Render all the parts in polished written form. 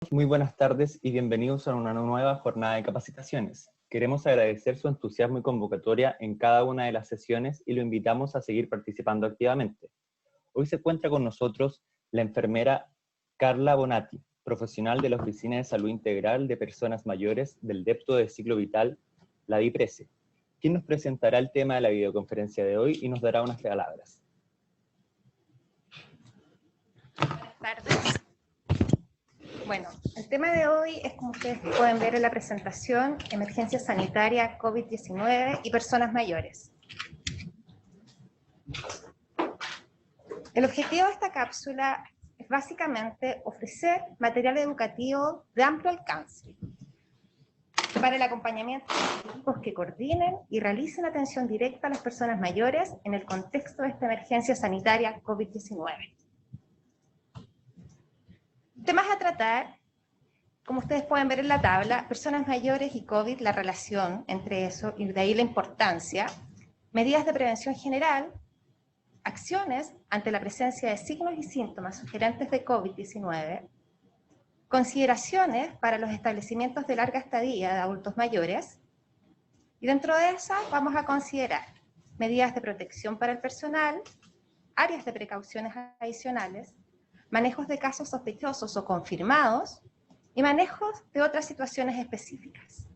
Muy buenas tardes y bienvenidos a una nueva jornada de capacitaciones. Queremos agradecer su entusiasmo y convocatoria en cada una de las sesiones y lo invitamos a seguir participando activamente. Hoy se encuentra con nosotros la enfermera Carla Bonatti, profesional de la Oficina de Salud Integral de Personas Mayores del Depto de Ciclo Vital, la DIPRESE, quien nos presentará el tema de la videoconferencia de hoy y nos dará unas palabras. Buenas tardes. Bueno, el tema de hoy es, como ustedes pueden ver en la presentación, emergencia sanitaria COVID-19 y personas mayores. El objetivo de esta cápsula es básicamente ofrecer material educativo de amplio alcance para el acompañamiento de equipos que coordinen y realicen atención directa a las personas mayores en el contexto de esta emergencia sanitaria COVID-19. Temas a tratar, como ustedes pueden ver en la tabla, personas mayores y COVID, la relación entre eso y de ahí la importancia, medidas de prevención general, acciones ante la presencia de signos y síntomas sugerentes de COVID-19, consideraciones para los establecimientos de larga estadía de adultos mayores, y dentro de esas vamos a considerar medidas de protección para el personal, áreas de precauciones adicionales, manejos de casos sospechosos o confirmados, y manejos de otras situaciones específicas.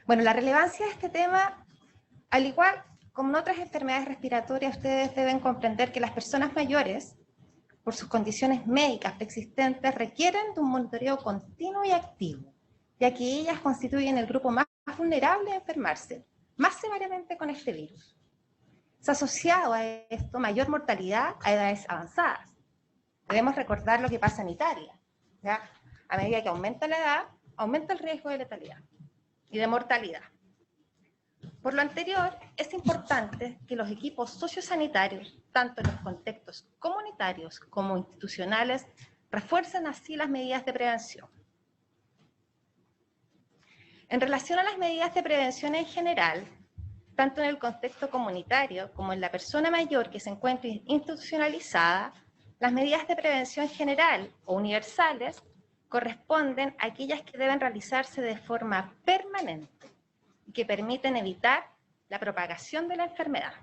Bueno, la relevancia de este tema, al igual como en otras enfermedades respiratorias, ustedes deben comprender que las personas mayores, por sus condiciones médicas preexistentes, requieren de un monitoreo continuo y activo, ya que ellas constituyen el grupo más vulnerable a enfermarse, más severiamente con este virus. Se ha asociado a esto mayor mortalidad a edades avanzadas. Debemos recordar lo que pasa en Italia, ¿ya? A medida que aumenta la edad, aumenta el riesgo de letalidad y de mortalidad. Por lo anterior, es importante que los equipos sociosanitarios, tanto en los contextos comunitarios como institucionales, refuercen así las medidas de prevención. En relación a las medidas de prevención en general, tanto en el contexto comunitario como en la persona mayor que se encuentra institucionalizada, las medidas de prevención general o universales corresponden a aquellas que deben realizarse de forma permanente y que permiten evitar la propagación de la enfermedad.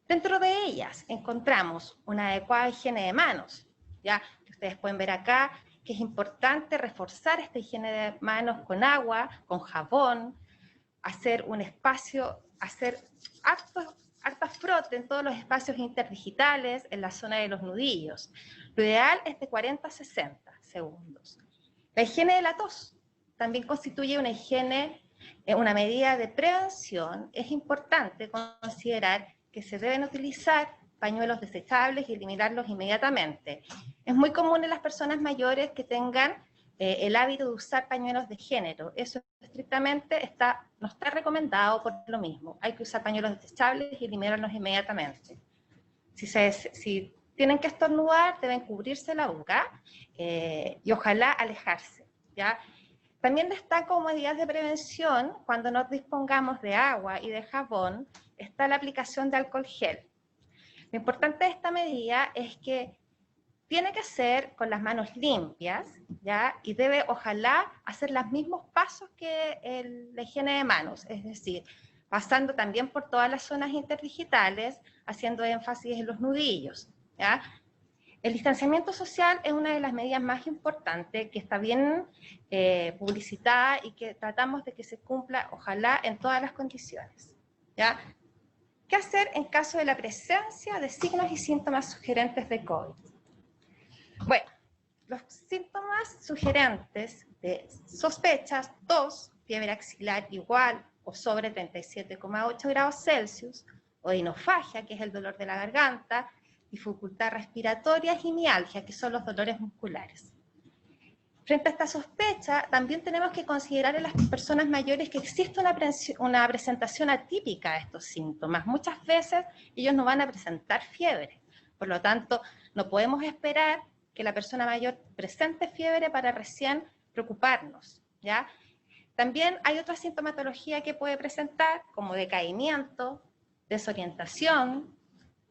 Dentro de ellas encontramos una adecuada higiene de manos, ya que ustedes pueden ver acá que es importante reforzar esta higiene de manos con agua, con jabón, hacer un espacio, hacer hartas frote en todos los espacios interdigitales en la zona de los nudillos. Lo ideal es de 40 a 60 segundos. La higiene de la tos también constituye una higiene, una medida de prevención. Es importante considerar que se deben utilizar pañuelos desechables y eliminarlos inmediatamente. Es muy común en las personas mayores que tengan el hábito de usar pañuelos de género. Eso estrictamente no está recomendado por lo mismo. Hay que usar pañuelos desechables y eliminarlos inmediatamente. Si tienen que estornudar, deben cubrirse la boca y ojalá alejarse, ¿ya? También destaco como medidas de prevención, cuando no dispongamos de agua y de jabón, está la aplicación de alcohol gel. Lo importante de esta medida es que tiene que ser con las manos limpias, ¿ya? Y debe, ojalá, hacer los mismos pasos que la higiene de manos, es decir, pasando también por todas las zonas interdigitales, haciendo énfasis en los nudillos, ¿ya? El distanciamiento social es una de las medidas más importantes, que está bien publicitada y que tratamos de que se cumpla, ojalá, en todas las condiciones, ¿ya? ¿Qué hacer en caso de la presencia de signos y síntomas sugerentes de COVID? Bueno, los síntomas sugerentes de sospechas: tos, fiebre axilar igual o sobre 37,8 grados Celsius, odinofagia, que es el dolor de la garganta, dificultad respiratoria y mialgia, que son los dolores musculares. Frente a esta sospecha, también tenemos que considerar en las personas mayores que existe una presentación atípica de estos síntomas. Muchas veces ellos no van a presentar fiebre, por lo tanto, no podemos esperar que la persona mayor presente fiebre para recién preocuparnos, ¿ya? También hay otra sintomatología que puede presentar, como decaimiento, desorientación,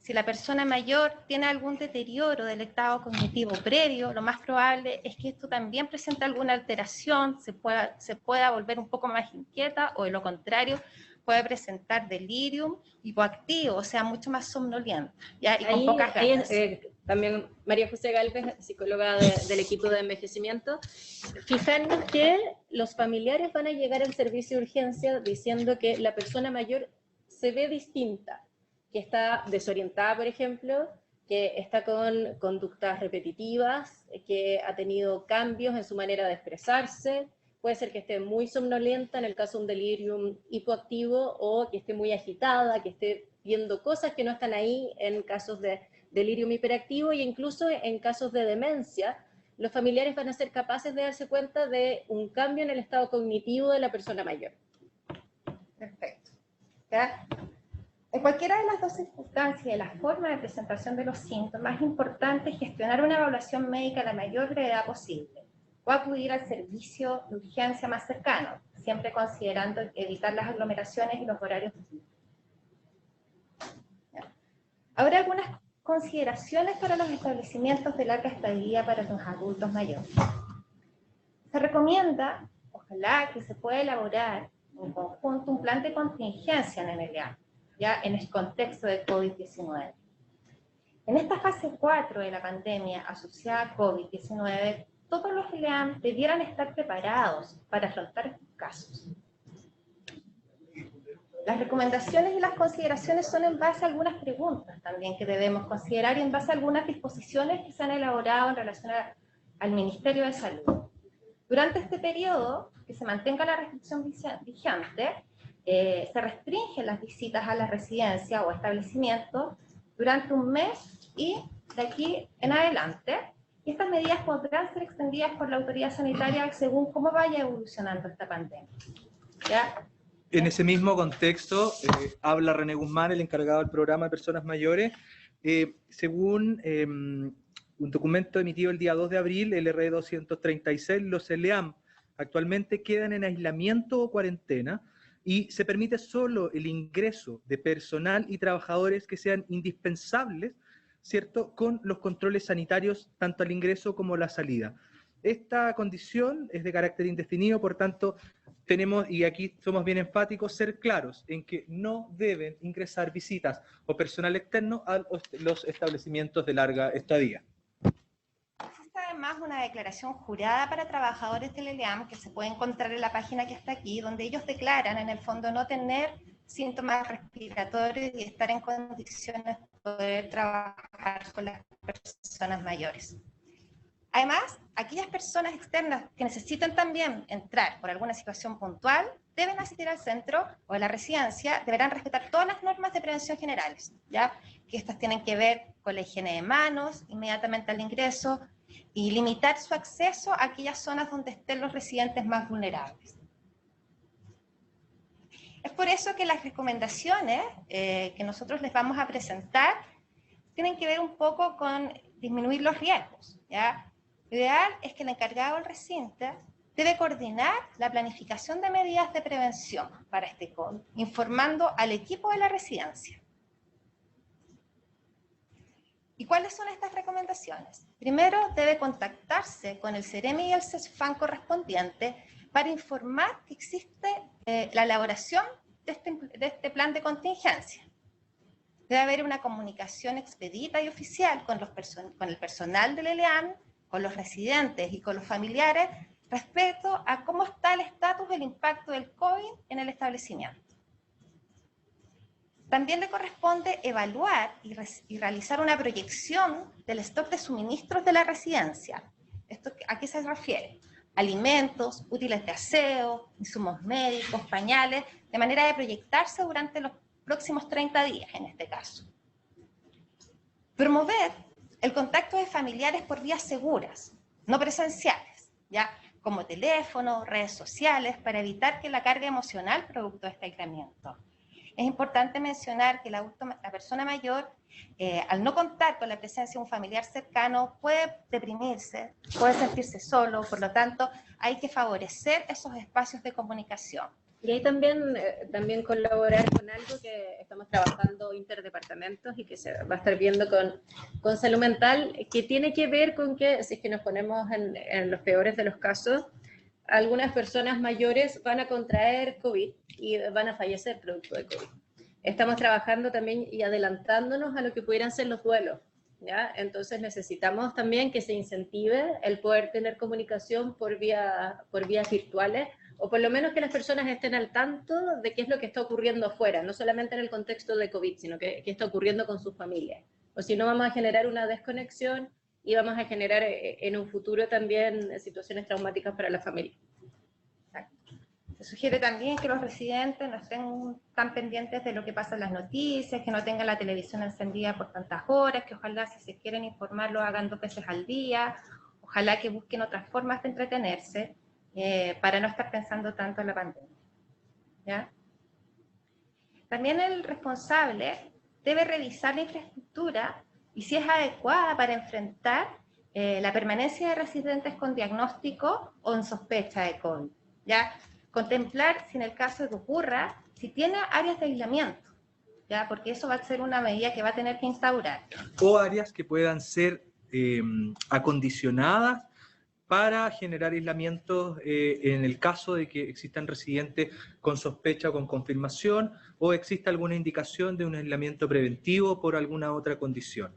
Si la persona mayor tiene algún deterioro del estado cognitivo previo, lo más probable es que esto también presente alguna alteración, se pueda volver un poco más inquieta, o de lo contrario, puede presentar delirium hipoactivo, o sea, mucho más somnolienta, ¿ya? Y con pocas ganas. También María José Gálvez, psicóloga del equipo de envejecimiento, fijarnos que los familiares van a llegar al servicio de urgencia diciendo que la persona mayor se ve distinta, que está desorientada, por ejemplo, que está con conductas repetitivas, que ha tenido cambios en su manera de expresarse, puede ser que esté muy somnolienta en el caso de un delirium hipoactivo, o que esté muy agitada, que esté viendo cosas que no están ahí en casos de delirium hiperactivo, e incluso en casos de demencia, los familiares van a ser capaces de darse cuenta de un cambio en el estado cognitivo de la persona mayor. Perfecto. ¿Ya? En cualquiera de las dos circunstancias y la forma de presentación de los síntomas, es importante gestionar una evaluación médica a la mayor brevedad posible, o acudir al servicio de urgencia más cercano, siempre considerando evitar las aglomeraciones y los horarios. Ahora, algunas consideraciones para los establecimientos de larga estadía para los adultos mayores. Se recomienda, ojalá, que se pueda elaborar en conjunto un plan de contingencia en el LEAM, ya en el contexto de COVID-19. En esta fase 4 de la pandemia asociada a COVID-19, todos los LEAM debieran estar preparados para afrontar estos casos. Las recomendaciones y las consideraciones son en base a algunas preguntas también que debemos considerar, y en base a algunas disposiciones que se han elaborado en relación al Ministerio de Salud. Durante este periodo, que se mantenga la restricción vigente, se restringen las visitas a la residencia o establecimiento durante un mes y de aquí en adelante, y estas medidas podrán ser extendidas por la autoridad sanitaria según cómo vaya evolucionando esta pandemia. ¿Ya? En ese mismo contexto, habla René Guzmán, el encargado del programa de personas mayores. Según un documento emitido el día 2 de abril, el R236, los LEAM actualmente quedan en aislamiento o cuarentena, y se permite solo el ingreso de personal y trabajadores que sean indispensables, ¿cierto?, con los controles sanitarios tanto al ingreso como a la salida. Esta condición es de carácter indefinido, por tanto, tenemos, y aquí somos bien enfáticos, ser claros en que no deben ingresar visitas o personal externo a los establecimientos de larga estadía. Existe además una declaración jurada para trabajadores del LEAM que se puede encontrar en la página que está aquí, donde ellos declaran en el fondo no tener síntomas respiratorios y estar en condiciones de poder trabajar con las personas mayores. Además, aquellas personas externas que necesitan también entrar por alguna situación puntual deben asistir al centro o a la residencia, deberán respetar todas las normas de prevención generales, ¿ya? Que estas tienen que ver con la higiene de manos inmediatamente al ingreso y limitar su acceso a aquellas zonas donde estén los residentes más vulnerables. Es por eso que las recomendaciones que nosotros les vamos a presentar tienen que ver un poco con disminuir los riesgos, ¿ya? Lo ideal es que el encargado del recinto debe coordinar la planificación de medidas de prevención para este COVID, informando al equipo de la residencia. ¿Y cuáles son estas recomendaciones? Primero, debe contactarse con el CEREMI y el CESFAM correspondiente para informar que existe la elaboración de este plan de contingencia. Debe haber una comunicación expedita y oficial con el personal del LEAM, con los residentes y con los familiares respecto a cómo está el estatus del impacto del COVID en el establecimiento. También le corresponde evaluar y realizar una proyección del stock de suministros de la residencia. ¿A qué se refiere? Alimentos, útiles de aseo, insumos médicos, pañales, de manera de proyectarse durante los próximos 30 días en este caso. Promover el contacto de familiares por vías seguras, no presenciales, ¿ya? Como teléfono, redes sociales, para evitar que la carga emocional producto de este aislamiento. Es importante mencionar que la persona mayor, al no contar con la presencia de un familiar cercano, puede deprimirse, puede sentirse solo, por lo tanto, hay que favorecer esos espacios de comunicación. Y ahí también colaborar con algo que estamos trabajando interdepartamentos y que se va a estar viendo con salud mental, que tiene que ver con que, si es que nos ponemos en los peores de los casos, algunas personas mayores van a contraer COVID y van a fallecer producto de COVID. Estamos trabajando también y adelantándonos a lo que pudieran ser los duelos, ¿ya? Entonces necesitamos también que se incentive el poder tener comunicación por vías virtuales, o por lo menos que las personas estén al tanto de qué es lo que está ocurriendo afuera, no solamente en el contexto de COVID, sino que está ocurriendo con sus familias. O si no, vamos a generar una desconexión y vamos a generar en un futuro también situaciones traumáticas para la familia. Se sugiere también que los residentes no estén tan pendientes de lo que pasa en las noticias, que no tengan la televisión encendida por tantas horas, que ojalá si se quieren informar lo hagan 2 veces al día, ojalá que busquen otras formas de entretenerse, para no estar pensando tanto en la pandemia, ¿ya? También el responsable debe revisar la infraestructura y si es adecuada para enfrentar la permanencia de residentes con diagnóstico o en sospecha de COVID, ¿ya? Contemplar, si en el caso de que ocurra, si tiene áreas de aislamiento, ¿ya? Porque eso va a ser una medida que va a tener que instaurar. O áreas que puedan ser acondicionadas para generar aislamientos en el caso de que existan residentes con sospecha o con confirmación, o exista alguna indicación de un aislamiento preventivo por alguna otra condición.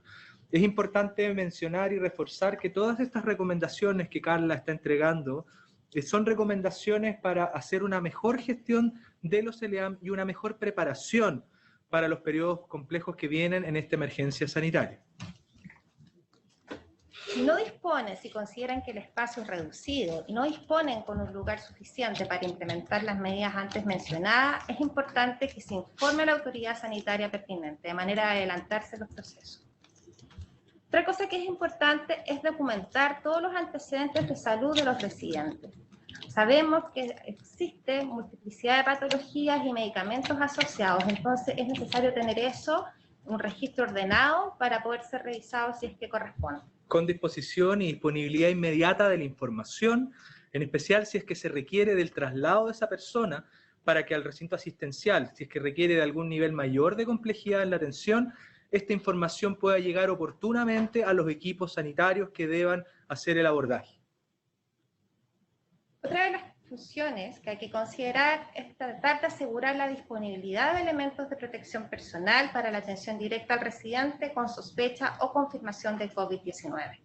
Es importante mencionar y reforzar que todas estas recomendaciones que Carla está entregando son recomendaciones para hacer una mejor gestión de los CELEAM y una mejor preparación para los periodos complejos que vienen en esta emergencia sanitaria. Si no disponen, si consideran que el espacio es reducido y no disponen con un lugar suficiente para implementar las medidas antes mencionadas, es importante que se informe a la autoridad sanitaria pertinente, de manera de adelantarse los procesos. Otra cosa que es importante es documentar todos los antecedentes de salud de los residentes. Sabemos que existe multiplicidad de patologías y medicamentos asociados, entonces es necesario tener eso, un registro ordenado para poder ser revisado si es que corresponde. Con disposición y disponibilidad inmediata de la información, en especial si es que se requiere del traslado de esa persona para que al recinto asistencial, si es que requiere de algún nivel mayor de complejidad en la atención, esta información pueda llegar oportunamente a los equipos sanitarios que deban hacer el abordaje. Otra de las funciones que hay que considerar es tratar de asegurar la disponibilidad de elementos de protección personal para la atención directa al residente con sospecha o confirmación de COVID-19.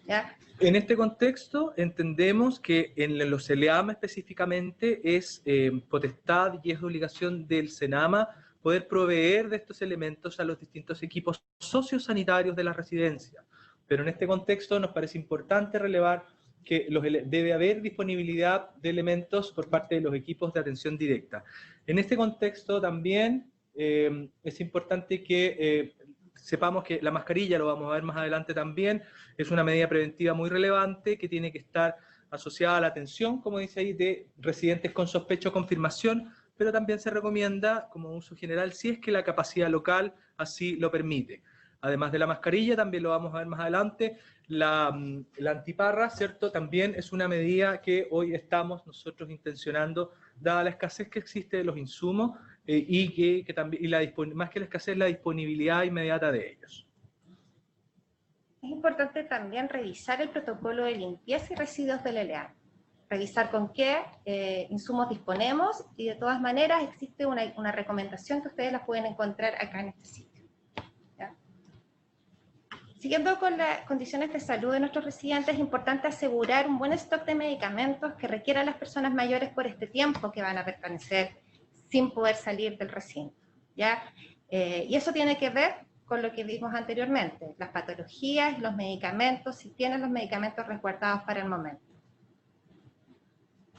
¿Ya? En este contexto entendemos que en los CELEAM específicamente es potestad y es obligación del SENAMA poder proveer de estos elementos a los distintos equipos sociosanitarios de la residencia. Pero en este contexto nos parece importante relevar que debe haber disponibilidad de elementos por parte de los equipos de atención directa. En este contexto también es importante que sepamos que la mascarilla, lo vamos a ver más adelante también, es una medida preventiva muy relevante que tiene que estar asociada a la atención, como dice ahí, de residentes con sospecha o confirmación, pero también se recomienda como uso general si es que la capacidad local así lo permite. Además de la mascarilla, también lo vamos a ver más adelante, la antiparra, ¿cierto? También es una medida que hoy estamos nosotros intencionando, dada la escasez que existe de los insumos y más que la escasez, la disponibilidad inmediata de ellos. Es importante también revisar el protocolo de limpieza y residuos del LEAM. Revisar con qué insumos disponemos y de todas maneras existe una recomendación que ustedes la pueden encontrar acá en este sitio. Siguiendo con las condiciones de salud de nuestros residentes, es importante asegurar un buen stock de medicamentos que requieran las personas mayores por este tiempo que van a permanecer sin poder salir del recinto, ¿ya? Y eso tiene que ver con lo que vimos anteriormente, las patologías, los medicamentos, si tienen los medicamentos resguardados para el momento.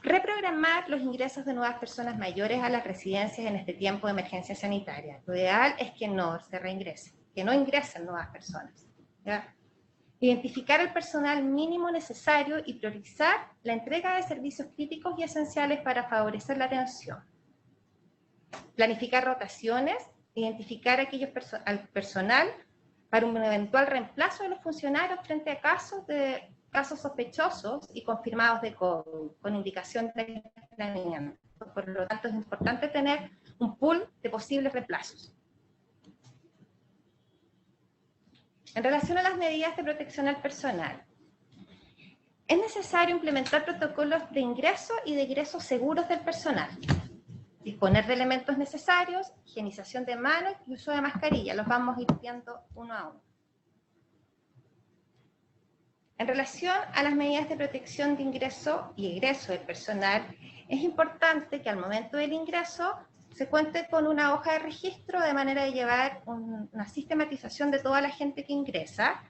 Reprogramar los ingresos de nuevas personas mayores a las residencias en este tiempo de emergencia sanitaria. Lo ideal es que no se reingresen, que no ingresen nuevas personas. ¿Ya? Identificar el personal mínimo necesario y priorizar la entrega de servicios críticos y esenciales para favorecer la atención. Planificar rotaciones, identificar al personal para un eventual reemplazo de los funcionarios frente a casos sospechosos y confirmados de COVID, con indicación de aislamiento. Por lo tanto, es importante tener un pool de posibles reemplazos. En relación a las medidas de protección al personal, es necesario implementar protocolos de ingreso y de egreso seguros del personal. Disponer de elementos necesarios, higienización de manos y uso de mascarilla. Los vamos a ir viendo uno a uno. En relación a las medidas de protección de ingreso y egreso del personal, es importante que al momento del ingreso se cuente con una hoja de registro de manera de llevar una sistematización de toda la gente que ingresa,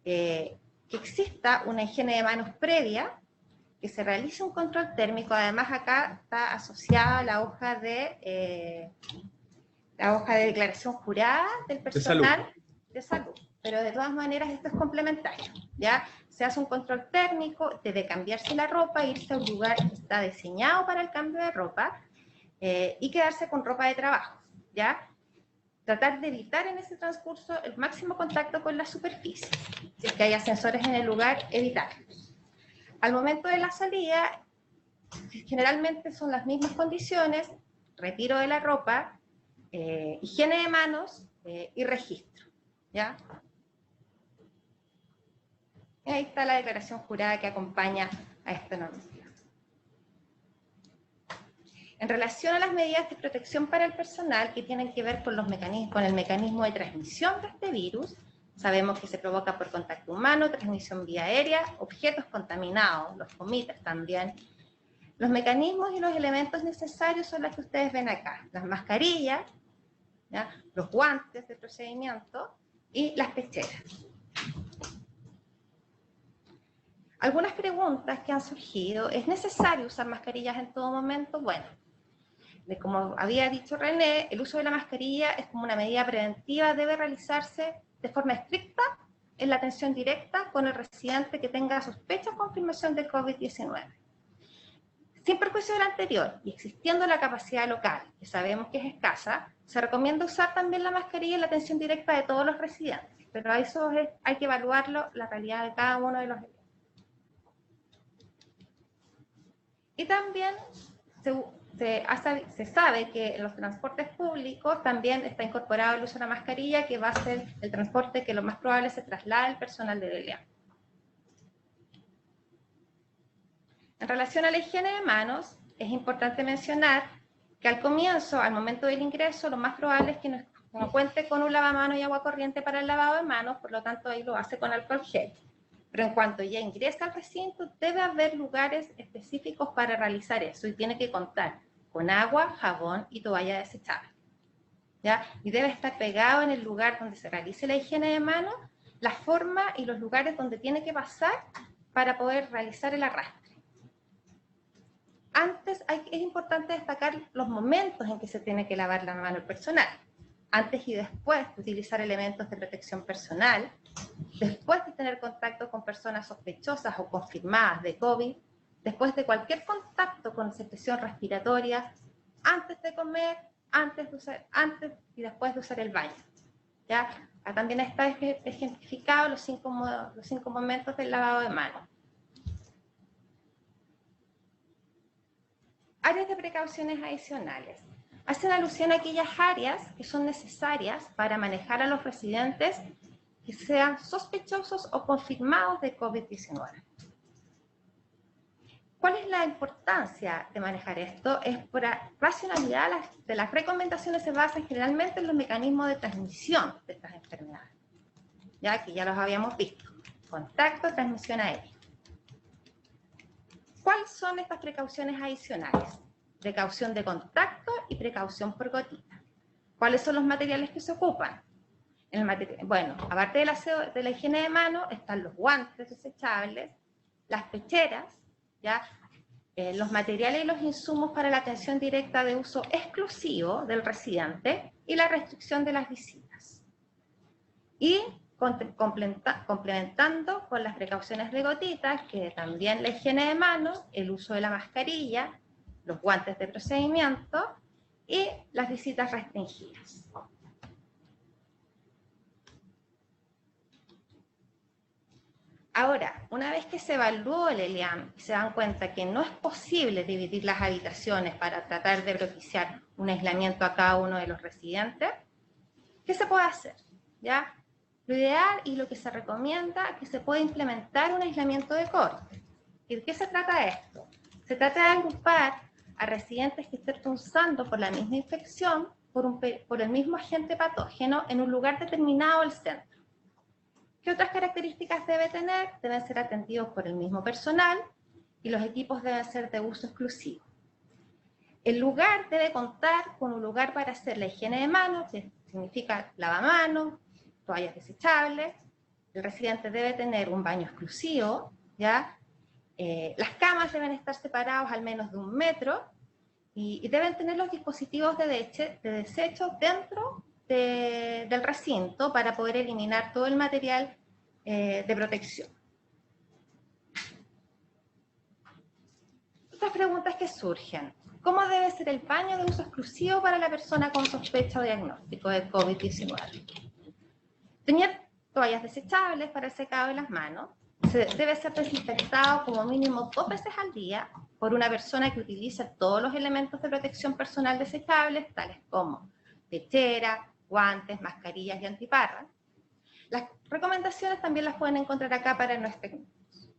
que exista una higiene de manos previa, que se realice un control térmico. Además, acá está asociada la hoja de declaración jurada del personal de salud. Pero de todas maneras esto es complementario, ¿ya? Se hace un control térmico, debe cambiarse la ropa, irse a un lugar que está diseñado para el cambio de ropa y quedarse con ropa de trabajo, ¿ya? Tratar de evitar en ese transcurso el máximo contacto con la superficie. Si es que hay ascensores en el lugar, evitarlos. Al momento de la salida, generalmente son las mismas condiciones: retiro de la ropa, higiene de manos y registro, ¿ya? Y ahí está la declaración jurada que acompaña a esta normativa. En relación a las medidas de protección para el personal que tienen que ver con el mecanismo de transmisión de este virus, sabemos que se provoca por contacto humano, transmisión vía aérea, objetos contaminados, los comités también. Los mecanismos y los elementos necesarios son los que ustedes ven acá: las mascarillas, ¿ya?, los guantes de procedimiento y las pecheras. Algunas preguntas que han surgido: ¿es necesario usar mascarillas en todo momento? Bueno, como había dicho René, el uso de la mascarilla es como una medida preventiva, debe realizarse de forma estricta en la atención directa con el residente que tenga sospecha o confirmación de COVID-19. Sin perjuicio del anterior, y existiendo la capacidad local, que sabemos que es escasa, se recomienda usar también la mascarilla en la atención directa de todos los residentes, pero a eso hay que evaluarlo, la realidad de cada uno de los elementos. Y también se sabe que en los transportes públicos también está incorporado el uso de la mascarilla, que va a ser el transporte que lo más probable se traslade el personal de DLA. En relación a la higiene de manos, es importante mencionar que al comienzo, al momento del ingreso, lo más probable es que no cuente con un lavamanos y agua corriente para el lavado de manos, por lo tanto ahí lo hace con alcohol gel. Pero en cuanto ya ingresa al recinto, debe haber lugares específicos para realizar eso y tiene que contar con agua, jabón y toalla desechable, ¿ya? Y debe estar pegado en el lugar donde se realice la higiene de manos, la forma y los lugares donde tiene que pasar para poder realizar el arrastre. Antes es importante destacar los momentos en que se tiene que lavar la mano el personal. Antes y después de utilizar elementos de protección personal, después de tener contacto con personas sospechosas o confirmadas de COVID, después de cualquier contacto con secreción respiratoria, antes de comer, antes y después de usar el baño, ¿ya? También está ejemplificado los cinco momentos del lavado de manos. Áreas de precauciones adicionales. Hacen alusión a aquellas áreas que son necesarias para manejar a los residentes que sean sospechosos o confirmados de COVID-19. ¿Cuál es la importancia de manejar esto? Es por la racionalidad de las recomendaciones se basan generalmente en los mecanismos de transmisión de estas enfermedades, ya que ya los habíamos visto: contacto, transmisión aérea. ¿Cuáles son estas precauciones adicionales? Precaución de contacto y precaución por gotita. ¿Cuáles son los materiales que se ocupan? Bueno, aparte de la higiene de manos, están los guantes desechables, las pecheras, ¿ya? Los materiales y los insumos para la atención directa de uso exclusivo del residente y la restricción de las visitas. Y complementando con las precauciones de gotitas, que también la higiene de manos, el uso de la mascarilla, los guantes de procedimiento y las visitas restringidas. Ahora, una vez que se evaluó el ELIAM y se dan cuenta que no es posible dividir las habitaciones para tratar de propiciar un aislamiento a cada uno de los residentes, ¿qué se puede hacer? ¿Ya? Lo ideal y lo que se recomienda es que se pueda implementar un aislamiento de corte. ¿Y de qué se trata esto? Se trata de agrupar a residentes que estén pulsando por la misma infección, por el mismo agente patógeno, en un lugar determinado del centro. ¿Qué otras características debe tener? Deben ser atendidos por el mismo personal y los equipos deben ser de uso exclusivo. El lugar debe contar con un lugar para hacer la higiene de manos, que significa lavamanos, toallas desechables. El residente debe tener un baño exclusivo, ¿ya? Las camas deben estar separadas al menos de 1 metro y deben tener los dispositivos de desecho dentro del recinto para poder eliminar todo el material de protección. Otras preguntas que surgen. ¿Cómo debe ser el baño de uso exclusivo para la persona con sospecha o diagnóstico de COVID-19? Tener toallas desechables para el secado de las manos. Debe ser desinfectado como mínimo 2 veces al día por una persona que utilice todos los elementos de protección personal desechables, tales como pechera, guantes, mascarillas y antiparras. Las recomendaciones también las pueden encontrar acá para nuestros técnicos.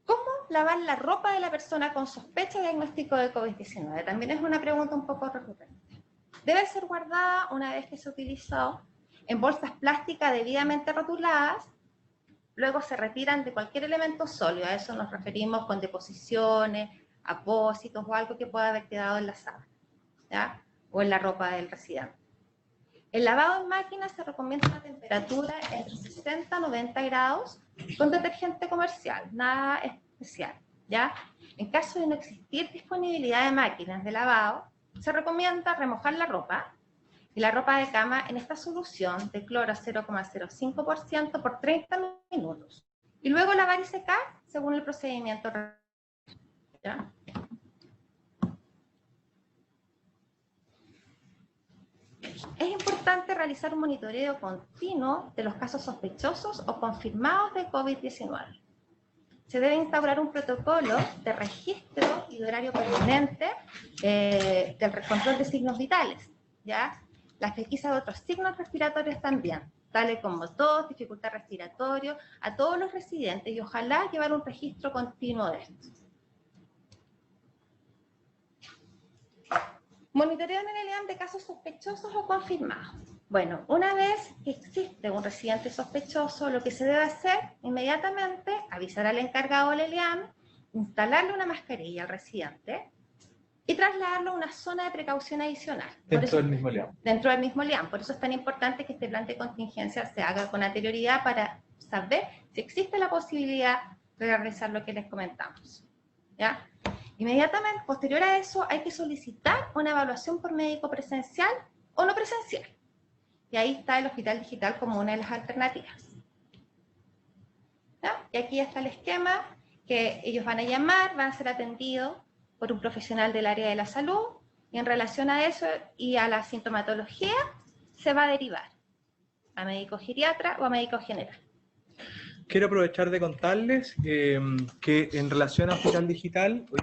¿Cómo lavar la ropa de la persona con sospecha de diagnóstico de COVID-19? También es una pregunta un poco recurrente. Debe ser guardada una vez que se utilizó en bolsas plásticas debidamente rotuladas, luego se retiran de cualquier elemento sólido, a eso nos referimos con deposiciones, apósitos o algo que pueda haber quedado en la sábana, ¿ya? O en la ropa del residente. El lavado en máquina se recomienda una temperatura entre 60 y 90 grados con detergente comercial, nada especial, ¿ya? En caso de no existir disponibilidad de máquinas de lavado, se recomienda remojar la ropa y la ropa de cama en esta solución de cloro 0,05% por 30 minutos. Y luego lavar y secar según el procedimiento, ¿ya? Es importante realizar un monitoreo continuo de los casos sospechosos o confirmados de COVID-19. Se debe instaurar un protocolo de registro y de horario permanente del control de signos vitales, ¿ya? Las pesquisas de otros signos respiratorios también, tales como tos, dificultad respiratoria, a todos los residentes y ojalá llevar un registro continuo de esto. Monitoreo en el ELIAM de casos sospechosos o confirmados. Bueno, una vez que existe un residente sospechoso, lo que se debe hacer inmediatamente, avisar al encargado del ELIAM, instalarle una mascarilla al residente y trasladarlo a una zona de precaución adicional. Dentro del mismo ELIAM. Dentro del mismo ELIAM. Por eso es tan importante que este plan de contingencia se haga con anterioridad para saber si existe la posibilidad de realizar lo que les comentamos, ¿ya? Inmediatamente, posterior a eso, hay que solicitar una evaluación por médico presencial o no presencial. Y ahí está el hospital digital como una de las alternativas, ¿ya? Y aquí está el esquema que ellos van a llamar, van a ser atendidos por un profesional del área de la salud, y en relación a eso y a la sintomatología, se va a derivar a médico geriatra o a médico general. Quiero aprovechar de contarles que en relación a Hospital Digital, hoy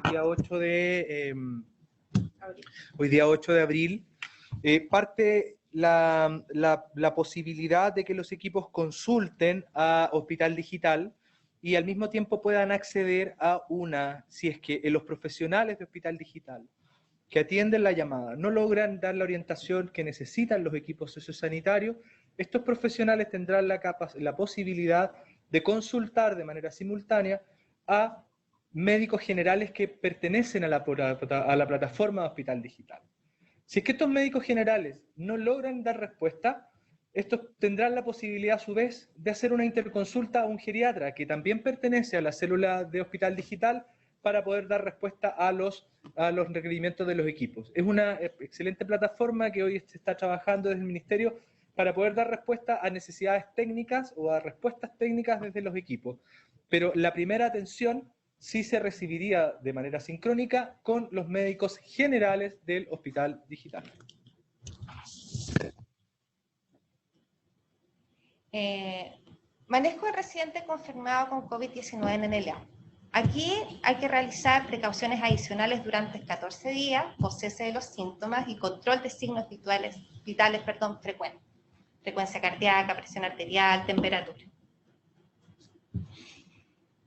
día 8 de abril, parte la posibilidad de que los equipos consulten a Hospital Digital y al mismo tiempo puedan acceder a si es que los profesionales de Hospital Digital que atienden la llamada no logran dar la orientación que necesitan los equipos sociosanitarios, estos profesionales tendrán la posibilidad de consultar de manera simultánea a médicos generales que pertenecen a la plataforma de Hospital Digital. Si es que estos médicos generales no logran dar respuesta, estos tendrán la posibilidad a su vez de hacer una interconsulta a un geriatra que también pertenece a la célula de Hospital Digital para poder dar respuesta a los requerimientos de los equipos. Es una excelente plataforma que hoy se está trabajando desde el Ministerio para poder dar respuesta a necesidades técnicas o a respuestas técnicas desde los equipos. Pero la primera atención sí se recibiría de manera sincrónica con los médicos generales del Hospital Digital. Manejo de residente confirmado con COVID-19 en el EAM. Aquí hay que realizar precauciones adicionales durante 14 días o cese de los síntomas y control de signos vitales frecuentes. Frecuencia cardíaca, presión arterial, temperatura.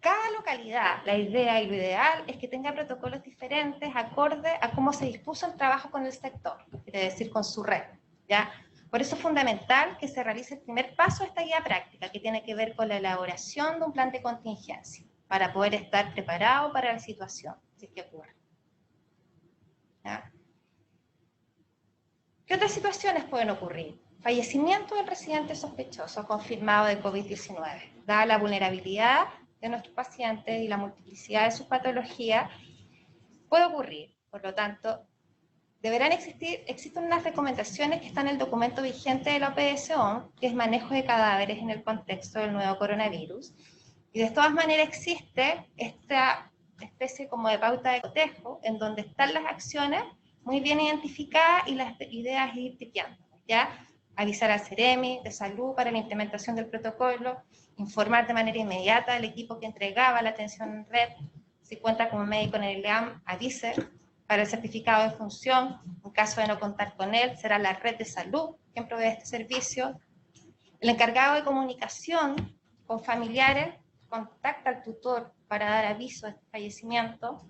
Cada localidad, la idea y lo ideal es que tenga protocolos diferentes acorde a cómo se dispuso el trabajo con el sector, quiere decir con su red, ¿ya? Por eso es fundamental que se realice el primer paso de esta guía práctica, que tiene que ver con la elaboración de un plan de contingencia, para poder estar preparado para la situación, si es que ocurre. ¿Ya? ¿Qué otras situaciones pueden ocurrir? Fallecimiento del residente sospechoso confirmado de COVID-19. Dada la vulnerabilidad de nuestros pacientes y la multiplicidad de sus patologías, puede ocurrir. Por lo tanto, existen unas recomendaciones que están en el documento vigente de la OPS-OMS, que es manejo de cadáveres en el contexto del nuevo coronavirus. Y de todas maneras existe esta especie como de pauta de cotejo, en donde están las acciones muy bien identificadas y las ideas ir tipeando, ¿ya? Avisar al CEREMI de salud para la implementación del protocolo, informar de manera inmediata al equipo que entregaba la atención en red, si cuenta como médico en el EAM, avise para el certificado de función. En caso de no contar con él, será la red de salud quien provee este servicio. El encargado de comunicación con familiares contacta al tutor para dar aviso de fallecimiento.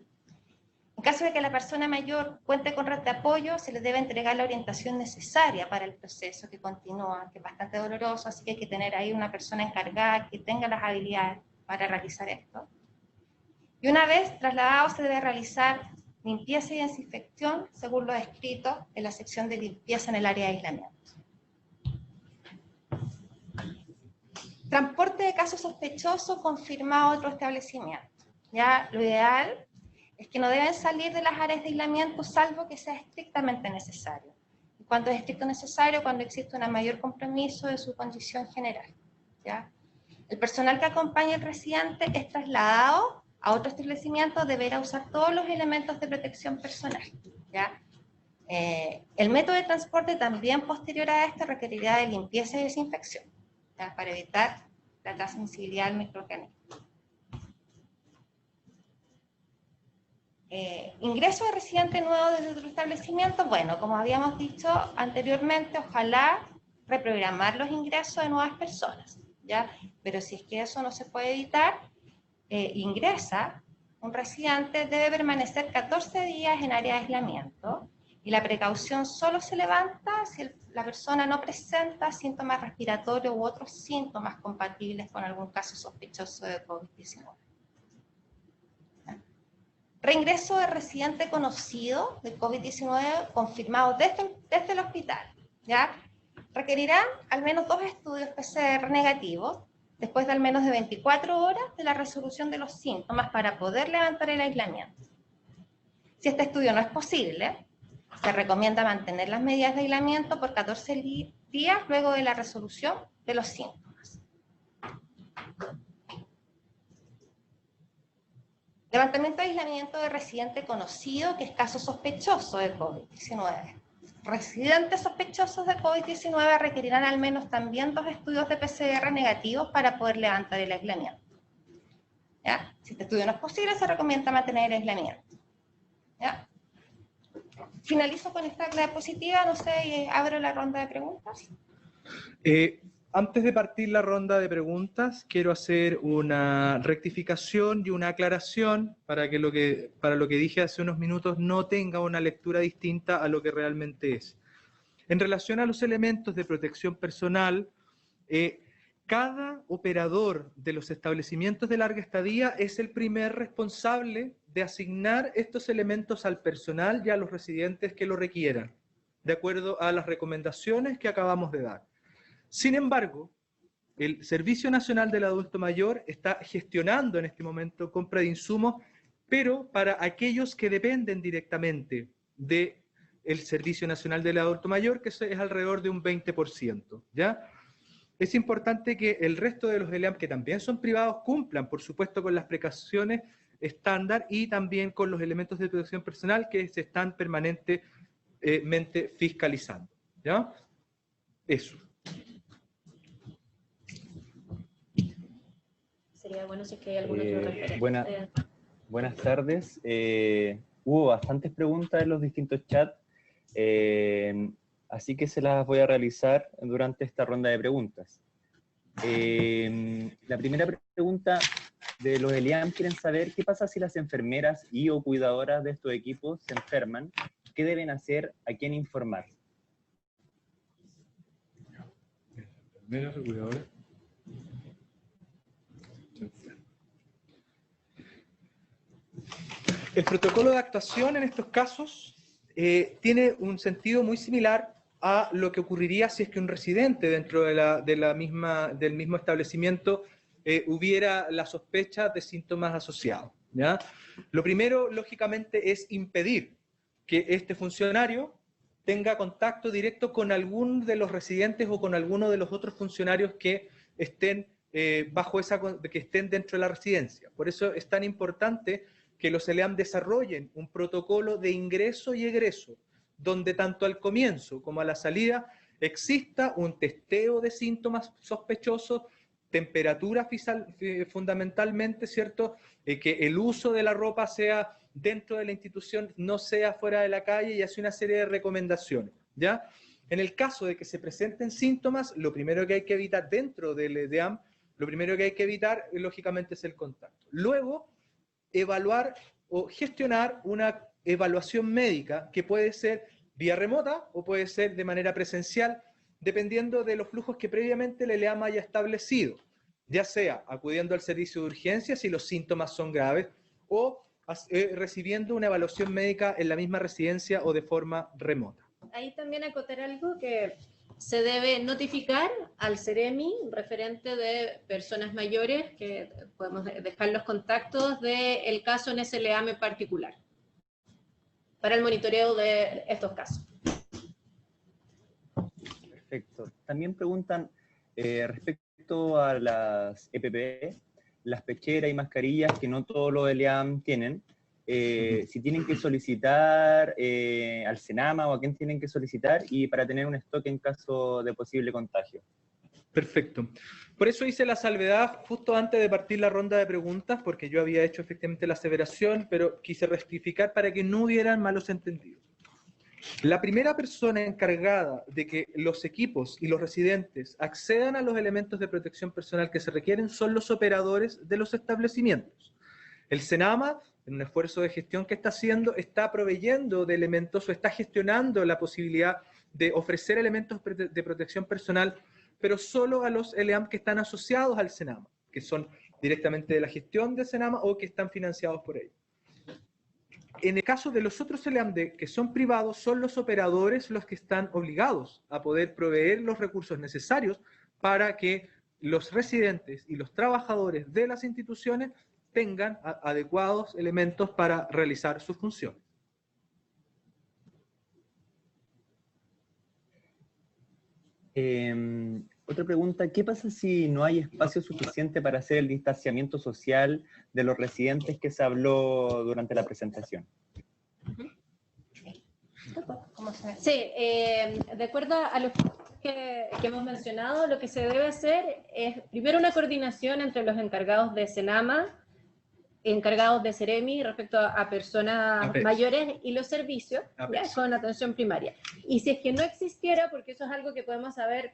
En caso de que la persona mayor cuente con red de apoyo, se le debe entregar la orientación necesaria para el proceso que continúa, que es bastante doloroso, así que hay que tener ahí una persona encargada que tenga las habilidades para realizar esto. Y una vez trasladado, se debe realizar limpieza y desinfección, según lo descrito en la sección de limpieza en el área de aislamiento. Transporte de casos sospechosos confirmado a otro establecimiento. Ya, lo ideal es que no deben salir de las áreas de aislamiento salvo que sea estrictamente necesario. Y cuando es estricto necesario, cuando existe un mayor compromiso de su condición general. ¿Ya? El personal que acompaña al residente es trasladado a otro establecimiento, deberá usar todos los elementos de protección personal. ¿Ya? El método de transporte también posterior a este requerirá de limpieza y desinfección, ¿ya? Para evitar la transmisibilidad del microorganismo. Ingreso de residente nuevo desde otro establecimiento, bueno, como habíamos dicho anteriormente, ojalá reprogramar los ingresos de nuevas personas, ¿ya? Pero si es que eso no se puede evitar, ingresa un residente, debe permanecer 14 días en área de aislamiento y la precaución solo se levanta si la persona no presenta síntomas respiratorios u otros síntomas compatibles con algún caso sospechoso de COVID-19. Reingreso de residente conocido de COVID-19 confirmado desde el hospital, ¿ya? Requerirán al menos 2 estudios PCR negativos después de al menos de 24 horas de la resolución de los síntomas para poder levantar el aislamiento. Si este estudio no es posible, se recomienda mantener las medidas de aislamiento por 14 días luego de la resolución de los síntomas. Levantamiento de aislamiento de residente conocido que es caso sospechoso de COVID-19. Residentes sospechosos de COVID-19 requerirán al menos también 2 estudios de PCR negativos para poder levantar el aislamiento. ¿Ya? Si este estudio no es posible, se recomienda mantener el aislamiento. ¿Ya? Finalizo con esta diapositiva, no sé, abro la ronda de preguntas. Antes de partir la ronda de preguntas, quiero hacer una rectificación y una aclaración para lo que dije hace unos minutos no tenga una lectura distinta a lo que realmente es. En relación a los elementos de protección personal, cada operador de los establecimientos de larga estadía es el primer responsable de asignar estos elementos al personal y a los residentes que lo requieran, de acuerdo a las recomendaciones que acabamos de dar. Sin embargo, el Servicio Nacional del Adulto Mayor está gestionando en este momento compra de insumos, pero para aquellos que dependen directamente del Servicio Nacional del Adulto Mayor, que es alrededor de un 20%, ¿ya? Es importante que el resto de los ELEAM, que también son privados, cumplan, por supuesto, con las precauciones estándar y también con los elementos de protección personal que se están permanentemente fiscalizando, ¿ya? Eso. sería bueno si es que hay algún otro referente. Buenas tardes. Hubo bastantes preguntas en los distintos chats, así que se las voy a realizar durante esta ronda de preguntas. La primera pregunta de los ELIAM quieren saber qué pasa si las enfermeras y o cuidadoras de estos equipos se enferman, qué deben hacer, a quién informar. Enfermeras o cuidadoras. El protocolo de actuación en estos casos tiene un sentido muy similar a lo que ocurriría si es que un residente dentro del mismo establecimiento hubiera la sospecha de síntomas asociados, ¿ya? Lo primero, lógicamente, es impedir que este funcionario tenga contacto directo con alguno de los residentes o con alguno de los otros funcionarios que estén que estén dentro de la residencia. Por eso es tan importante que los ELEAM desarrollen un protocolo de ingreso y egreso, donde tanto al comienzo como a la salida exista un testeo de síntomas sospechosos, temperatura fundamentalmente, ¿cierto? Que el uso de la ropa sea dentro de la institución, no sea fuera de la calle, y hace una serie de recomendaciones, ¿ya? En el caso de que se presenten síntomas, lo primero que hay que evitar dentro del EDEAM, lo primero que hay que evitar, lógicamente, es el contacto. Luego, evaluar o gestionar una evaluación médica que puede ser vía remota o puede ser de manera presencial, dependiendo de los flujos que previamente el ELEAM haya establecido, ya sea acudiendo al servicio de urgencia si los síntomas son graves o recibiendo una evaluación médica en la misma residencia o de forma remota. Ahí también acotar algo que se debe notificar al CEREMI, referente de personas mayores, que podemos dejar los contactos del caso en ese ELEAM en particular, para el monitoreo de estos casos. Perfecto. También preguntan respecto a las EPP, las pecheras y mascarillas que no todos los ELEAM tienen, si tienen que solicitar al Senama o a quién tienen que solicitar y para tener un stock en caso de posible contagio. Perfecto. Por eso hice la salvedad justo antes de partir la ronda de preguntas, porque yo había hecho efectivamente la aseveración, pero quise rectificar para que no hubieran malos entendidos. La primera persona encargada de que los equipos y los residentes accedan a los elementos de protección personal que se requieren son los operadores de los establecimientos. El Senama, en un esfuerzo de gestión que está haciendo, está proveyendo de elementos o está gestionando la posibilidad de ofrecer elementos de protección personal, pero solo a los ELEAM que están asociados al Senama, que son directamente de la gestión del Senama o que están financiados por ellos. En el caso de los otros ELEAM que son privados, son los operadores los que están obligados a poder proveer los recursos necesarios para que los residentes y los trabajadores de las instituciones tengan adecuados elementos para realizar sus funciones. Otra pregunta, ¿qué pasa si no hay espacio suficiente para hacer el distanciamiento social de los residentes que se habló durante la presentación? Sí, de acuerdo a lo que hemos mencionado, lo que se debe hacer es primero una coordinación entre los encargados de Senama, encargados de CEREMI respecto a personas mayores y los servicios, ¿ya? Con atención primaria. Y si es que no existiera, porque eso es algo que podemos saber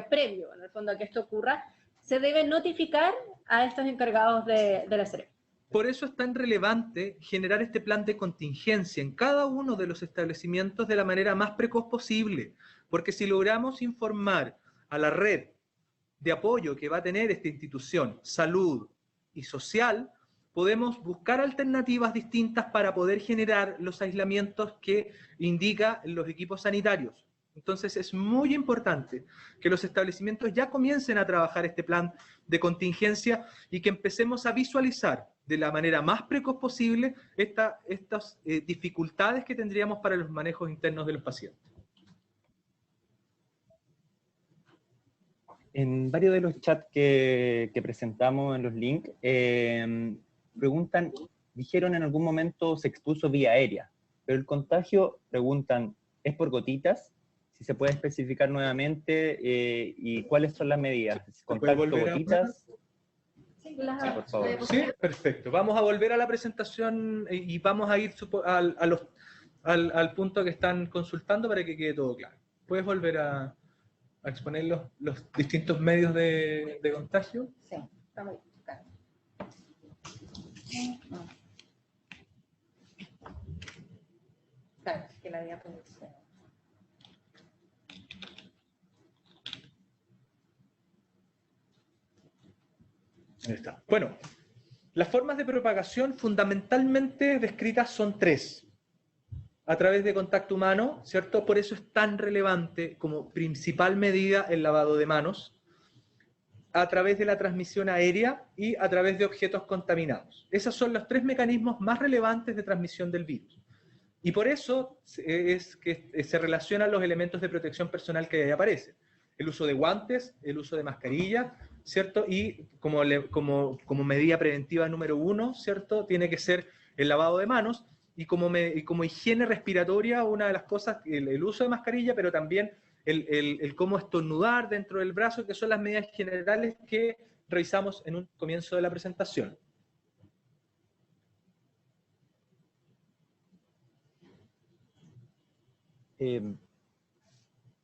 previo, en el fondo, a que esto ocurra, se debe notificar a estos encargados de la CEREMI. Por eso es tan relevante generar este plan de contingencia en cada uno de los establecimientos de la manera más precoz posible, porque si logramos informar a la red de apoyo que va a tener esta institución, salud y social, podemos buscar alternativas distintas para poder generar los aislamientos que indican los equipos sanitarios. Entonces es muy importante que los establecimientos ya comiencen a trabajar este plan de contingencia y que empecemos a visualizar de la manera más precoz posible estas dificultades que tendríamos para los manejos internos de los pacientes. En varios de los chats que presentamos en los links, preguntan, dijeron en algún momento se expuso vía aérea, pero el contagio, preguntan, ¿es por gotitas? Si se puede especificar nuevamente y cuáles son las medidas. ¿Contacto gotitas? Sí, por favor. Sí, perfecto. Vamos a volver a la presentación y vamos a ir al punto que están consultando para que quede todo claro. ¿Puedes volver a exponer los distintos medios de contagio? Sí, vamos a buscar. Claro, que la había producido. Ahí está. Bueno, las formas de propagación fundamentalmente descritas son 3. A través de contacto humano, ¿cierto? Por eso es tan relevante como principal medida el lavado de manos, a través de la transmisión aérea y a través de objetos contaminados. Esos son los 3 mecanismos más relevantes de transmisión del virus. Y por eso es que se relacionan los elementos de protección personal que ahí aparecen. El uso de guantes, el uso de mascarilla, ¿cierto? Y como medida preventiva número 1, ¿cierto? Tiene que ser el lavado de manos. Y como higiene respiratoria, una de las cosas, el uso de mascarilla, pero también el cómo estornudar dentro del brazo, que son las medidas generales que revisamos en un comienzo de la presentación.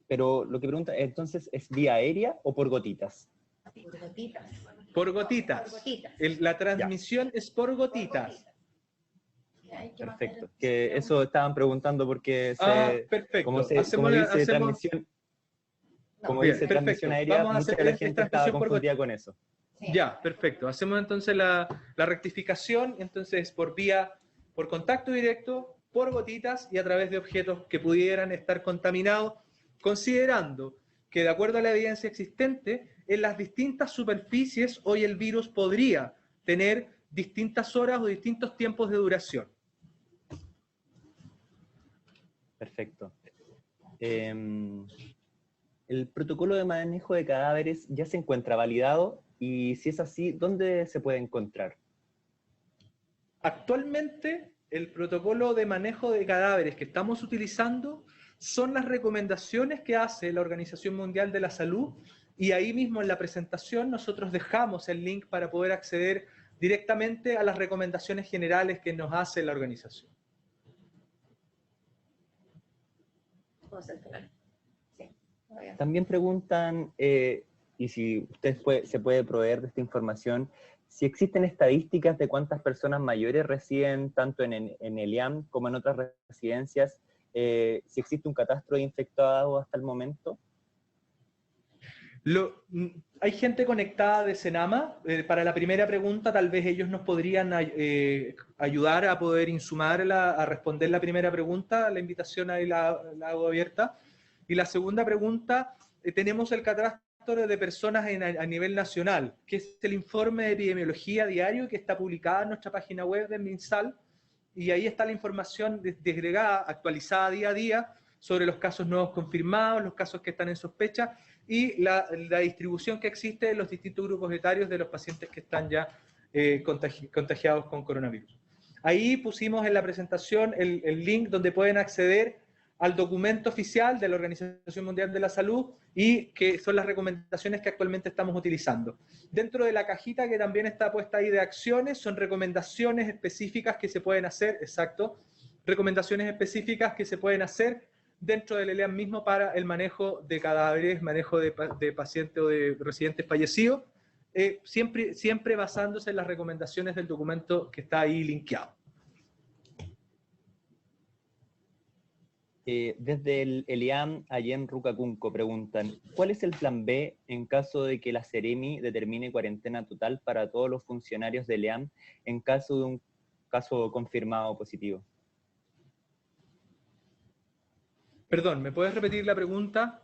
Pero lo que pregunta, entonces, ¿es vía aérea o por gotitas? Por gotitas. Por gotitas. Por gotitas. La transmisión es por gotitas. Perfecto. Que eso estaban preguntando porque perfecto. como dice transmisión, como bien, dice perfecto. transmisión aérea, Vamos a mucha hacer de la gente estaba confundida con eso. Sí. Ya, perfecto. Hacemos entonces la rectificación, entonces por contacto directo, por gotitas y a través de objetos que pudieran estar contaminados, considerando que de acuerdo a la evidencia existente, en las distintas superficies hoy el virus podría tener distintas horas o distintos tiempos de duración. Perfecto. ¿El protocolo de manejo de cadáveres ya se encuentra validado? Y si es así, ¿dónde se puede encontrar? Actualmente, el protocolo de manejo de cadáveres que estamos utilizando son las recomendaciones que hace la Organización Mundial de la Salud, y ahí mismo en la presentación nosotros dejamos el link para poder acceder directamente a las recomendaciones generales que nos hace la organización. También preguntan, y si usted se puede proveer de esta información, si existen estadísticas de cuántas personas mayores residen tanto en el IAM como en otras residencias, si existe un catastro de infectados hasta el momento. Hay gente conectada de Senama. Para la primera pregunta, tal vez ellos nos podrían ayudar a poder insumar a responder la primera pregunta. La invitación ahí la hago abierta. Y la segunda pregunta, tenemos el catastro de personas a nivel nacional, que es el informe de epidemiología diario que está publicado en nuestra página web de MinSal, y ahí está la información desagregada, actualizada día a día, sobre los casos nuevos confirmados, los casos que están en sospecha, y la distribución que existe en los distintos grupos etarios de los pacientes que están ya contagiados con coronavirus. Ahí pusimos en la presentación el link donde pueden acceder al documento oficial de la Organización Mundial de la Salud y que son las recomendaciones que actualmente estamos utilizando. Dentro de la cajita que también está puesta ahí de acciones, son recomendaciones específicas que se pueden hacer, exacto, recomendaciones específicas que se pueden hacer dentro del ELEAM mismo para el manejo de cadáveres, manejo de pacientes o de residentes fallecidos, siempre basándose en las recomendaciones del documento que está ahí linkeado. Desde el IAM, allá en Rucacunco, preguntan, ¿cuál es el plan B en caso de que la Seremi determine cuarentena total para todos los funcionarios del IAM en caso de un caso confirmado positivo? Perdón, ¿me puedes repetir la pregunta?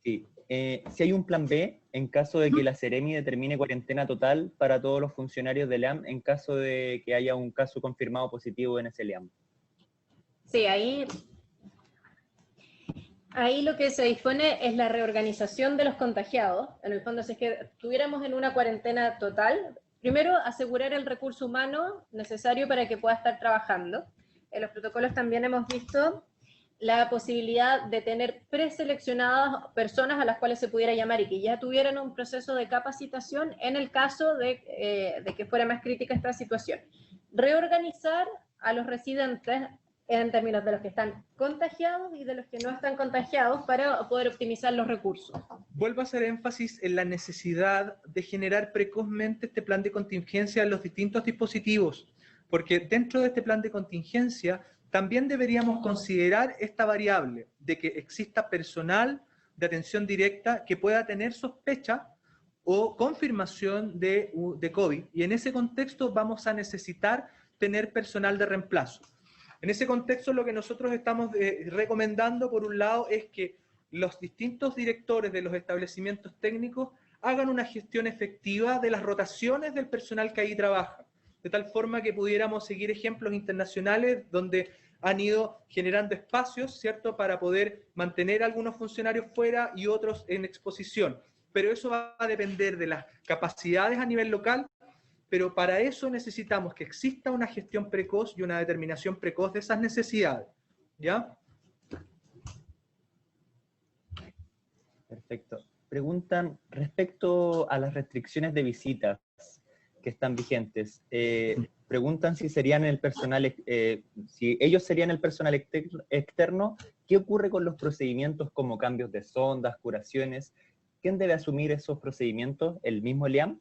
Sí. Si hay un plan B en caso de que la Seremi determine cuarentena total para todos los funcionarios del IAM en caso de que haya un caso confirmado positivo en ese IAM. Sí, ahí lo que se dispone es la reorganización de los contagiados. En el fondo, si es que estuviéramos en una cuarentena total, primero asegurar el recurso humano necesario para que pueda estar trabajando. En los protocolos también hemos visto la posibilidad de tener preseleccionadas personas a las cuales se pudiera llamar y que ya tuvieran un proceso de capacitación en el caso de que fuera más crítica esta situación. Reorganizar a los residentes en términos de los que están contagiados y de los que no están contagiados para poder optimizar los recursos. Vuelvo a hacer énfasis en la necesidad de generar precozmente este plan de contingencia en los distintos dispositivos, porque dentro de este plan de contingencia también deberíamos considerar esta variable de que exista personal de atención directa que pueda tener sospecha o confirmación de COVID. Y en ese contexto vamos a necesitar tener personal de reemplazo. En ese contexto lo que nosotros estamos recomendando, por un lado, es que los distintos directores de los establecimientos técnicos hagan una gestión efectiva de las rotaciones del personal que ahí trabaja, de tal forma que pudiéramos seguir ejemplos internacionales donde han ido generando espacios, ¿cierto?, para poder mantener a algunos funcionarios fuera y otros en exposición. Pero eso va a depender de las capacidades a nivel local, pero para eso necesitamos que exista una gestión precoz y una determinación precoz de esas necesidades, ¿ya? Perfecto. Preguntan respecto a las restricciones de visitas que están vigentes. Preguntan si serían el personal, si ellos serían el personal externo, ¿qué ocurre con los procedimientos como cambios de sondas, curaciones? ¿Quién debe asumir esos procedimientos? ¿El mismo ELIAM?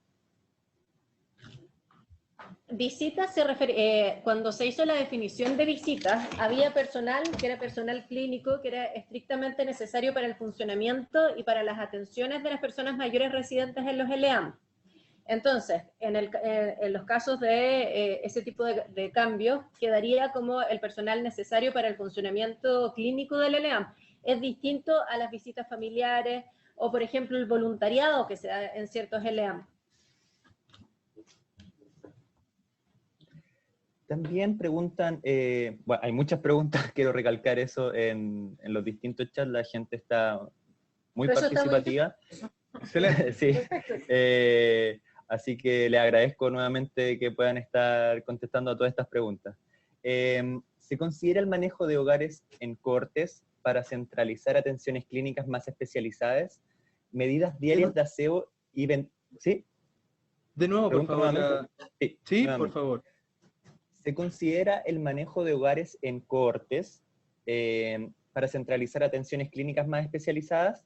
Visitas se refiere, cuando se hizo la definición de visitas, había personal que era personal clínico, que era estrictamente necesario para el funcionamiento y para las atenciones de las personas mayores residentes en los ELEAM. Entonces, en los casos de ese tipo de cambios, quedaría como el personal necesario para el funcionamiento clínico del ELEAM. Es distinto a las visitas familiares o, por ejemplo, el voluntariado que se da en ciertos ELEAM. También preguntan, bueno, hay muchas preguntas, quiero recalcar eso en los distintos chats, la gente está muy participativa. Excelente. Sí. Así que le agradezco nuevamente que puedan estar contestando a todas estas preguntas. ¿Se considera el manejo de hogares en cohortes para centralizar atenciones clínicas más especializadas? ¿Medidas diarias de aseo y ¿sí? De nuevo, por favor. Sí, por favor. ¿Se considera el manejo de hogares en cohortes para centralizar atenciones clínicas más especializadas?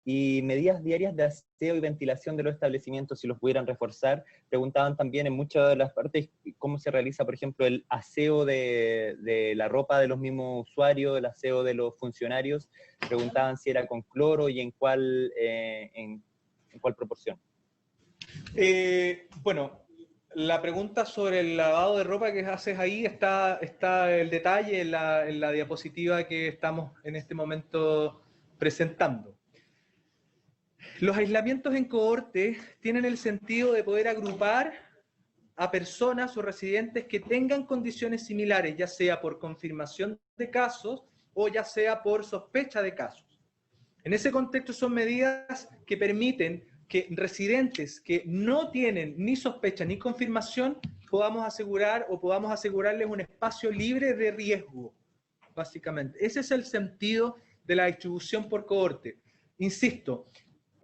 Y medidas diarias de aseo y ventilación de los establecimientos, si los pudieran reforzar. Preguntaban también en muchas de las partes cómo se realiza, por ejemplo, el aseo de la ropa de los mismos usuarios, el aseo de los funcionarios. Preguntaban si era con cloro y en cuál proporción. Bueno, la pregunta sobre el lavado de ropa que haces ahí, está el detalle en la diapositiva que estamos en este momento presentando. Los aislamientos en cohorte tienen el sentido de poder agrupar a personas o residentes que tengan condiciones similares, ya sea por confirmación de casos o ya sea por sospecha de casos. En ese contexto son medidas que permiten que residentes que no tienen ni sospecha ni confirmación podamos asegurar o podamos asegurarles un espacio libre de riesgo, básicamente. Ese es el sentido de la distribución por cohorte. Insisto,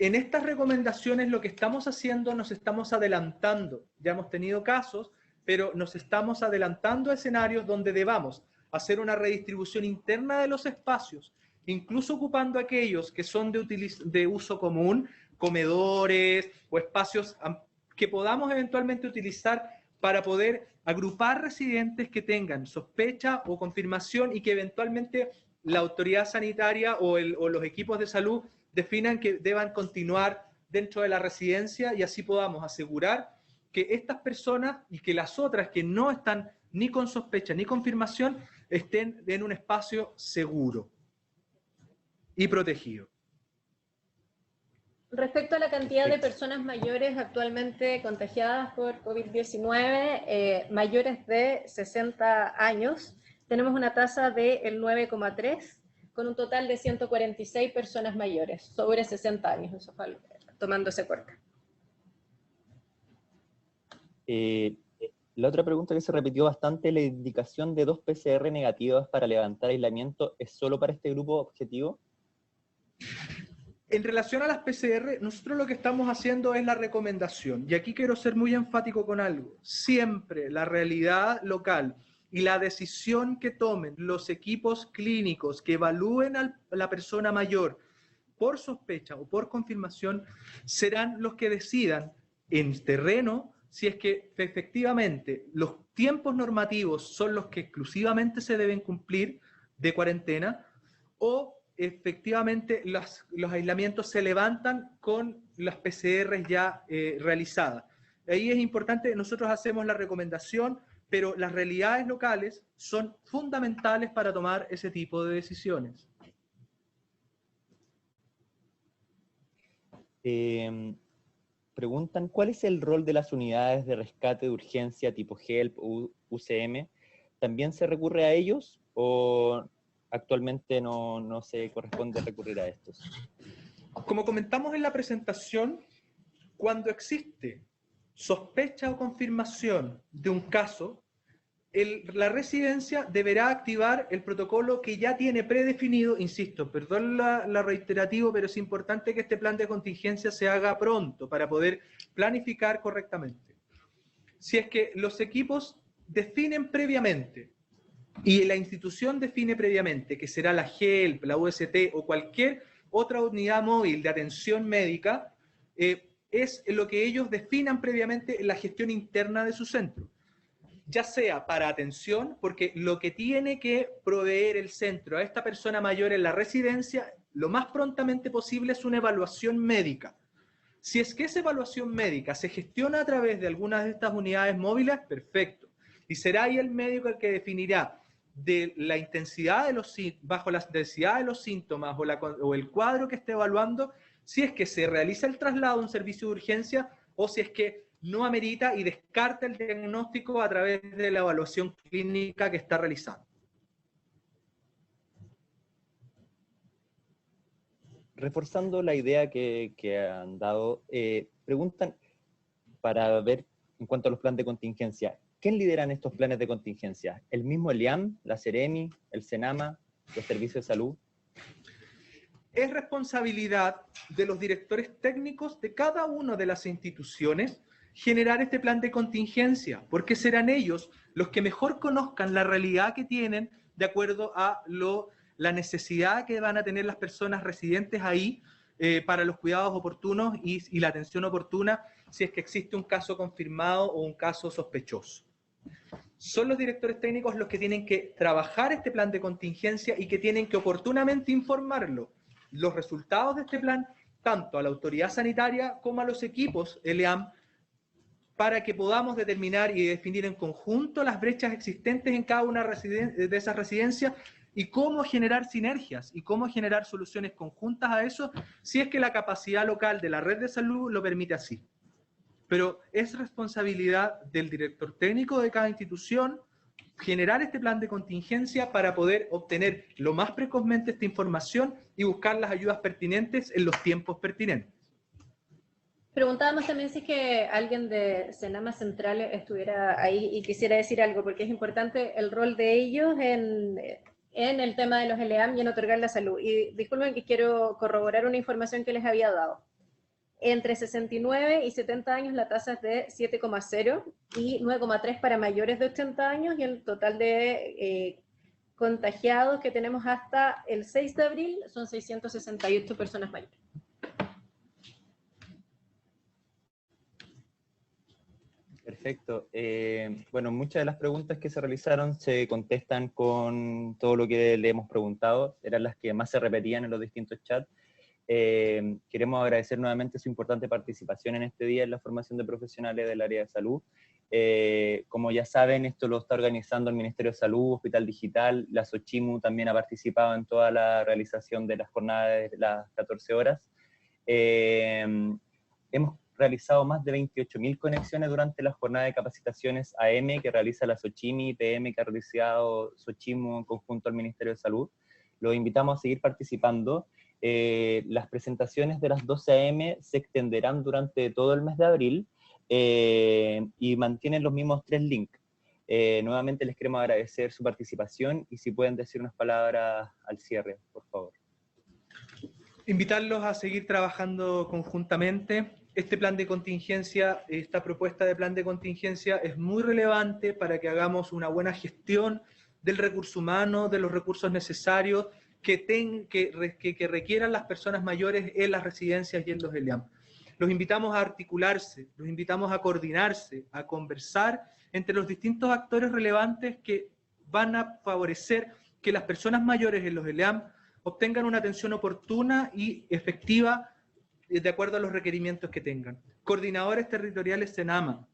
en estas recomendaciones lo que estamos haciendo, nos estamos adelantando. Ya hemos tenido casos, pero nos estamos adelantando a escenarios donde debamos hacer una redistribución interna de los espacios, incluso ocupando aquellos que son de uso común, comedores o espacios que podamos eventualmente utilizar para poder agrupar residentes que tengan sospecha o confirmación y que eventualmente la autoridad sanitaria o los equipos de salud definan que deban continuar dentro de la residencia y así podamos asegurar que estas personas y que las otras que no están ni con sospecha ni confirmación estén en un espacio seguro y protegido. Respecto a la cantidad de personas mayores actualmente contagiadas por COVID-19, mayores de 60 años, tenemos una tasa del 9,3%, con un total de 146 personas mayores, sobre 60 años, eso fue tomando ese corte. La otra pregunta que se repitió bastante, la indicación de 2 PCR negativas para levantar aislamiento, ¿es solo para este grupo objetivo? En relación a las PCR, nosotros lo que estamos haciendo es la recomendación, y aquí quiero ser muy enfático con algo. Siempre la realidad local y la decisión que tomen los equipos clínicos que evalúen a la persona mayor por sospecha o por confirmación serán los que decidan en terreno si es que efectivamente los tiempos normativos son los que exclusivamente se deben cumplir de cuarentena, o efectivamente los aislamientos se levantan con las PCR ya realizadas. Ahí es importante, nosotros hacemos la recomendación, pero las realidades locales son fundamentales para tomar ese tipo de decisiones. Preguntan, ¿cuál es el rol de las unidades de rescate de urgencia tipo HELP o UCM? ¿También se recurre a ellos o actualmente no se corresponde recurrir a estos? Como comentamos en la presentación, cuando existe sospecha o confirmación de un caso, la residencia deberá activar el protocolo que ya tiene predefinido, insisto, perdón la reiterativo, pero es importante que este plan de contingencia se haga pronto para poder planificar correctamente. Si es que los equipos definen previamente y la institución define previamente que será la HELP, la UST o cualquier otra unidad móvil de atención médica, es lo que ellos definan previamente en la gestión interna de su centro. Ya sea para atención, porque lo que tiene que proveer el centro a esta persona mayor en la residencia, lo más prontamente posible, es una evaluación médica. Si es que esa evaluación médica se gestiona a través de algunas de estas unidades móviles, perfecto. Y será ahí el médico el que definirá de la intensidad de los, bajo la densidad de los síntomas o el cuadro que esté evaluando, si es que se realiza el traslado a un servicio de urgencia o si es que no amerita y descarta el diagnóstico a través de la evaluación clínica que está realizando. Reforzando la idea que han dado, preguntan para ver en cuanto a los planes de contingencia, ¿quién lideran estos planes de contingencia? ¿El mismo ELIAM, la Seremi, el SENAMA, los servicios de salud? Es responsabilidad de los directores técnicos de cada una de las instituciones generar este plan de contingencia, porque serán ellos los que mejor conozcan la realidad que tienen de acuerdo a la necesidad que van a tener las personas residentes ahí para los cuidados oportunos y la atención oportuna si es que existe un caso confirmado o un caso sospechoso. Son los directores técnicos los que tienen que trabajar este plan de contingencia y que tienen que oportunamente informarlo, los resultados de este plan, tanto a la autoridad sanitaria como a los equipos ELEAM, para que podamos determinar y definir en conjunto las brechas existentes en cada una de esas residencias y cómo generar sinergias y cómo generar soluciones conjuntas a eso, si es que la capacidad local de la red de salud lo permite así. Pero es responsabilidad del director técnico de cada institución generar este plan de contingencia para poder obtener lo más precozmente esta información y buscar las ayudas pertinentes en los tiempos pertinentes. Preguntábamos también si es que alguien de Senama Central estuviera ahí y quisiera decir algo, porque es importante el rol de ellos en el tema de los ELEAM y en otorgar la salud. Y disculpen que quiero corroborar una información que les había dado. Entre 69 y 70 años la tasa es de 7,0 y 9,3 para mayores de 80 años, y el total de contagiados que tenemos hasta el 6 de abril son 668 personas mayores. Perfecto. Bueno, muchas de las preguntas que se realizaron se contestan con todo lo que le hemos preguntado, eran las que más se repetían en los distintos chats. Queremos agradecer nuevamente su importante participación en este día en la formación de profesionales del área de salud. Como ya saben, esto lo está organizando el Ministerio de Salud, Hospital Digital, la SOCHIMU también ha participado en toda la realización de las jornadas de las 14 horas. Hemos realizado más de 28.000 conexiones durante la jornada de capacitaciones AM que realiza la SOCHIMI y PM que ha realizado SOCHIMU en conjunto al Ministerio de Salud. Los invitamos a seguir participando. Las presentaciones de las 12 AM se extenderán durante todo el mes de abril, y mantienen los mismos 3 links. Nuevamente les queremos agradecer su participación y si pueden decir unas palabras al cierre, por favor. Invitarlos a seguir trabajando conjuntamente. Este plan de contingencia, esta propuesta de plan de contingencia es muy relevante para que hagamos una buena gestión del recurso humano, de los recursos necesarios que requieran las personas mayores en las residencias y en los ELEAM. Los invitamos a articularse, los invitamos a coordinarse, a conversar entre los distintos actores relevantes que van a favorecer que las personas mayores en los ELEAM obtengan una atención oportuna y efectiva de acuerdo a los requerimientos que tengan. Coordinadores territoriales SENAMA,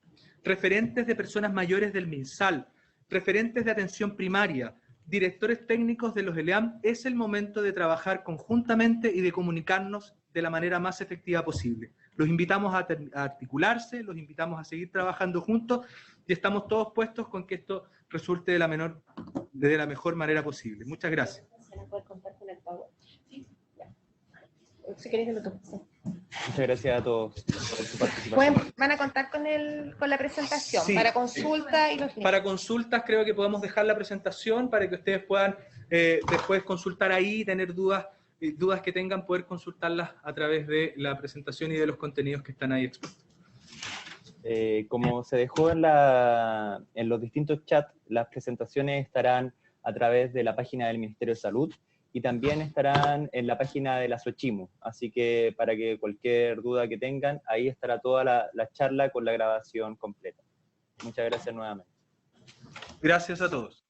referentes de personas mayores del MinSal, referentes de atención primaria, directores técnicos de los ELEAM, es el momento de trabajar conjuntamente y de comunicarnos de la manera más efectiva posible. Los invitamos a articularse, los invitamos a seguir trabajando juntos y estamos todos puestos con que esto resulte de la mejor manera posible. Muchas gracias. Si querés que lo toque, sí. Muchas gracias a todos por su participación. Van a contar con la presentación, Sí, para consulta y los links. Para consultas creo que podemos dejar la presentación para que ustedes puedan después consultar ahí, tener dudas que tengan, poder consultarlas a través de la presentación y de los contenidos que están ahí expuestos. Como se dejó en los distintos chats, las presentaciones estarán a través de la página del Ministerio de Salud y también estarán en la página de la Xochimilco. Así que para que cualquier duda que tengan, ahí estará toda la charla con la grabación completa. Muchas gracias nuevamente. Gracias a todos.